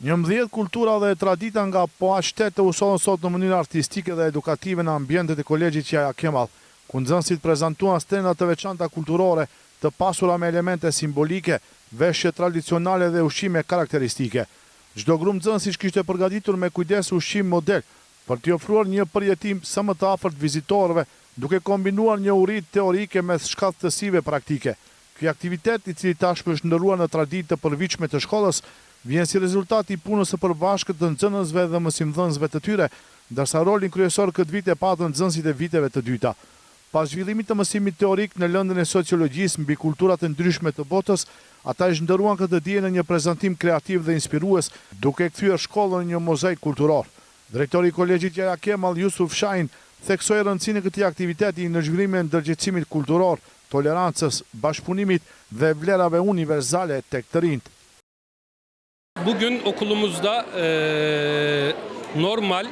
11 kultura dhe tradita nga poaqëtete usohen sot në mënyrë artistike dhe edukative në ambientet e Kolegjit Yahya Kemal, ku nxënësit prezantuan stenda të veçanta kulturore të pasura me elemente simbolike, veshje tradicionale dhe ushqime karakteristike. Çdo grup nxënësish kishte përgatitur me kujdes ushqim model për t'i ofruar një përjetim sa më të afërt vizitorëve, duke kombinuar një uri teorike me shkallëtësive praktike. Ky aktivitet, i cili tashmë është ndëruar në traditë të përvitshme të shkollës, vjen si rezultat i punës së përbashkët të nxënësve dhe mësimdhënësve të tyre, ndërsa rolin kryesor këtë vit e patën nxënësit e viteve të dyta. Pas zhvillimit të mësimit teorik në lëndën e sociologjisë mbi kulturat e ndryshme të botës, ata e zhndëruan këtë dije në një prezantim kreativ dhe inspirues, duke kthyer shkollën në një mozaik kulturor. Drejtori i Kolegjit Yahya Kemal, Yusuf Shahin, theksoi rëndësinë e këtij aktiviteti në zhvillimin e ndërgjegjësimit kulturor, tolerancës, bashkëpunimit dhe vlerave universale tek të rinjt. Bugün okulumuzda normal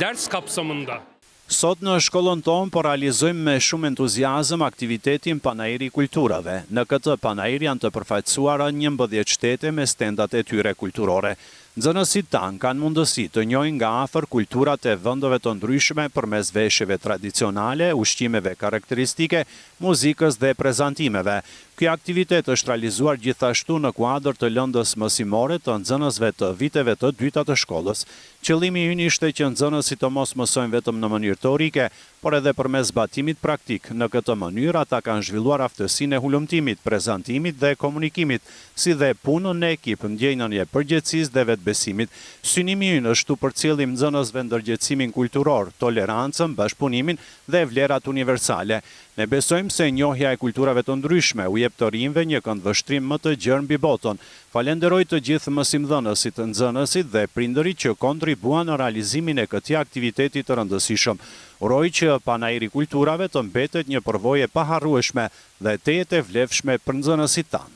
ders kapsamında. Sot në shkollën tonë po realizojmë me shumë entuziazëm aktivitetin Panajri i Kulturave. Në këtë panajër janë të përfaqësuara 11 shtete me stendat e tyre kulturore. Nxënësit tanë kanë mundësi të njohin nga afër kulturat e vendeve të ndryshme përmes veshjeve tradicionale, ushqimeve karakteristike, muzikës dhe prezantimeve. Ky aktivitet është realizuar gjithashtu në kuadër të lëndës mësimore të nxënësve të viteve të dyta të shkollës. Qëllimi ynë ishte që nxënësit të mos mësojnë vetëm në mënyrë teorike, por edhe përmes zbatimit praktik. Në këtë mënyrë ata kanë zhvilluar aftësinë e hulumtimit, prezantimit dhe komunikimit, si dhe punën në ekip, ndjenjën e përgjegjësisë dhe vetbesimit. Synimi ynë është të përcjellim nxënësve ndërgjegjësimin kulturor, tolerancën, bashkëpunimin dhe vlerat universale. Ne besojmë se njohja e kulturave të ndryshme u jep të rinjve një këndvështrim më të gjerë mbi botën. Falenderoj të gjithë mësimdhënësit, nxënësit dhe prindërit që kontribuan në realizimin e këtij aktiviteti të rëndësishëm. Uroj që Panajri i Kulturave të mbetet një përvojë e paharrueshme dhe të jetë e vlefshme për nxënësit tanë.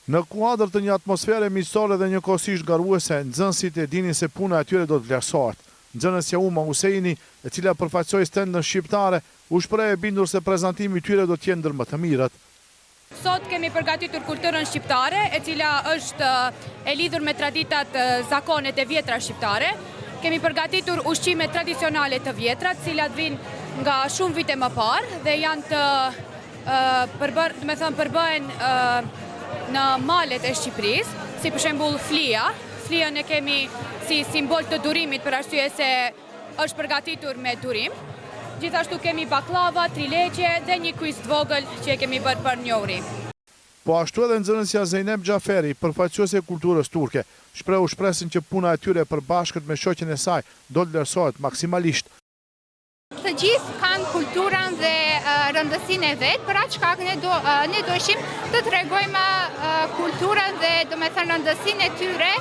Në kuadër të një atmosfere miqësore dhe njëkohësisht garuese, nxënësit e dinin se puna e tyre do të vlerësohet. Nxënësja Uma Huseini, e cila përfaqësoi stendën shqiptare, u shpreh e bindur se prezantimi i tyre do të jetë ndër më të mirët. Sot kemi përgatitur kulturën shqiptare, e cila është e lidhur me traditat zakonet e vjetra shqiptare. Kemi përgatitur ushqime tradicionale të vjetra, të cilat vijnë nga shumë vite më parë dhe janë të përbëhen në malet e Shqipërisë, si për shembull flia. Fliën e kemi si simbol të durimit për arsye se është përgatitur me durim. Gjithashtu kemi baklava, trileqe dhe një quiz të vogël që e kemi bërë për njohuri. Po ashtu edhe nxënësja Zeynep Xhaferi, përfaqësuese e kulturës turke, shpresin që puna e tyre përbashkët me shoqen e saj do të vlerësohet maksimalisht. Të gjithë kanë kulturën dhe rëndësinë e vet, për atë shkak ne duheshim të tregojmë kulturën dhe domethënë rëndësinë e tyre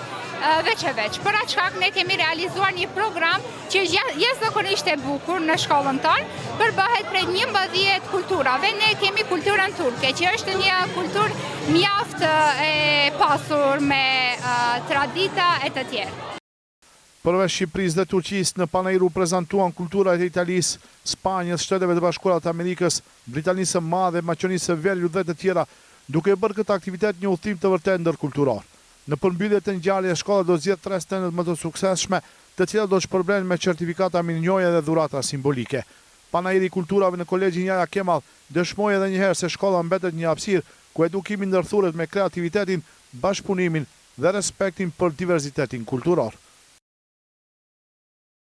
veç e veç. Për atë shkak ne kemi realizuar një program që jashtëzakonisht e bukur në shkollën tonë, përbëhet prej 11 kulturave. Ne kemi kulturën turke, që është një kulturë mjaft e pasur me tradita e të tjerë. Përveç Shqipërisë dhe Turqisë, në Panajër u prezantuan kulturat e Italisë, Spanjës, Shteteve të Bashkuara të Amerikës, Britanisë së Madhe, Maqedonisë së Veriut dhe të tjera, duke bërë këtë aktivitet një udhëtim të vërtet ndërkulturor. Në përmbyllje të ngjarjes, shkolla do zgjedh 3 stendet më të suksesshme, të cilat do shpërblen me certifikata mirënjohje dhe dhurata simbolike. Panajri i Kulturave në Kolegjin Yahya Kemal dëshmoi edhe një herë se shkolla mbetet një hapësirë ku edukimi ndërthuret me kreativitetin, bashkëpunimin dhe respektin për diverzitetin kulturor.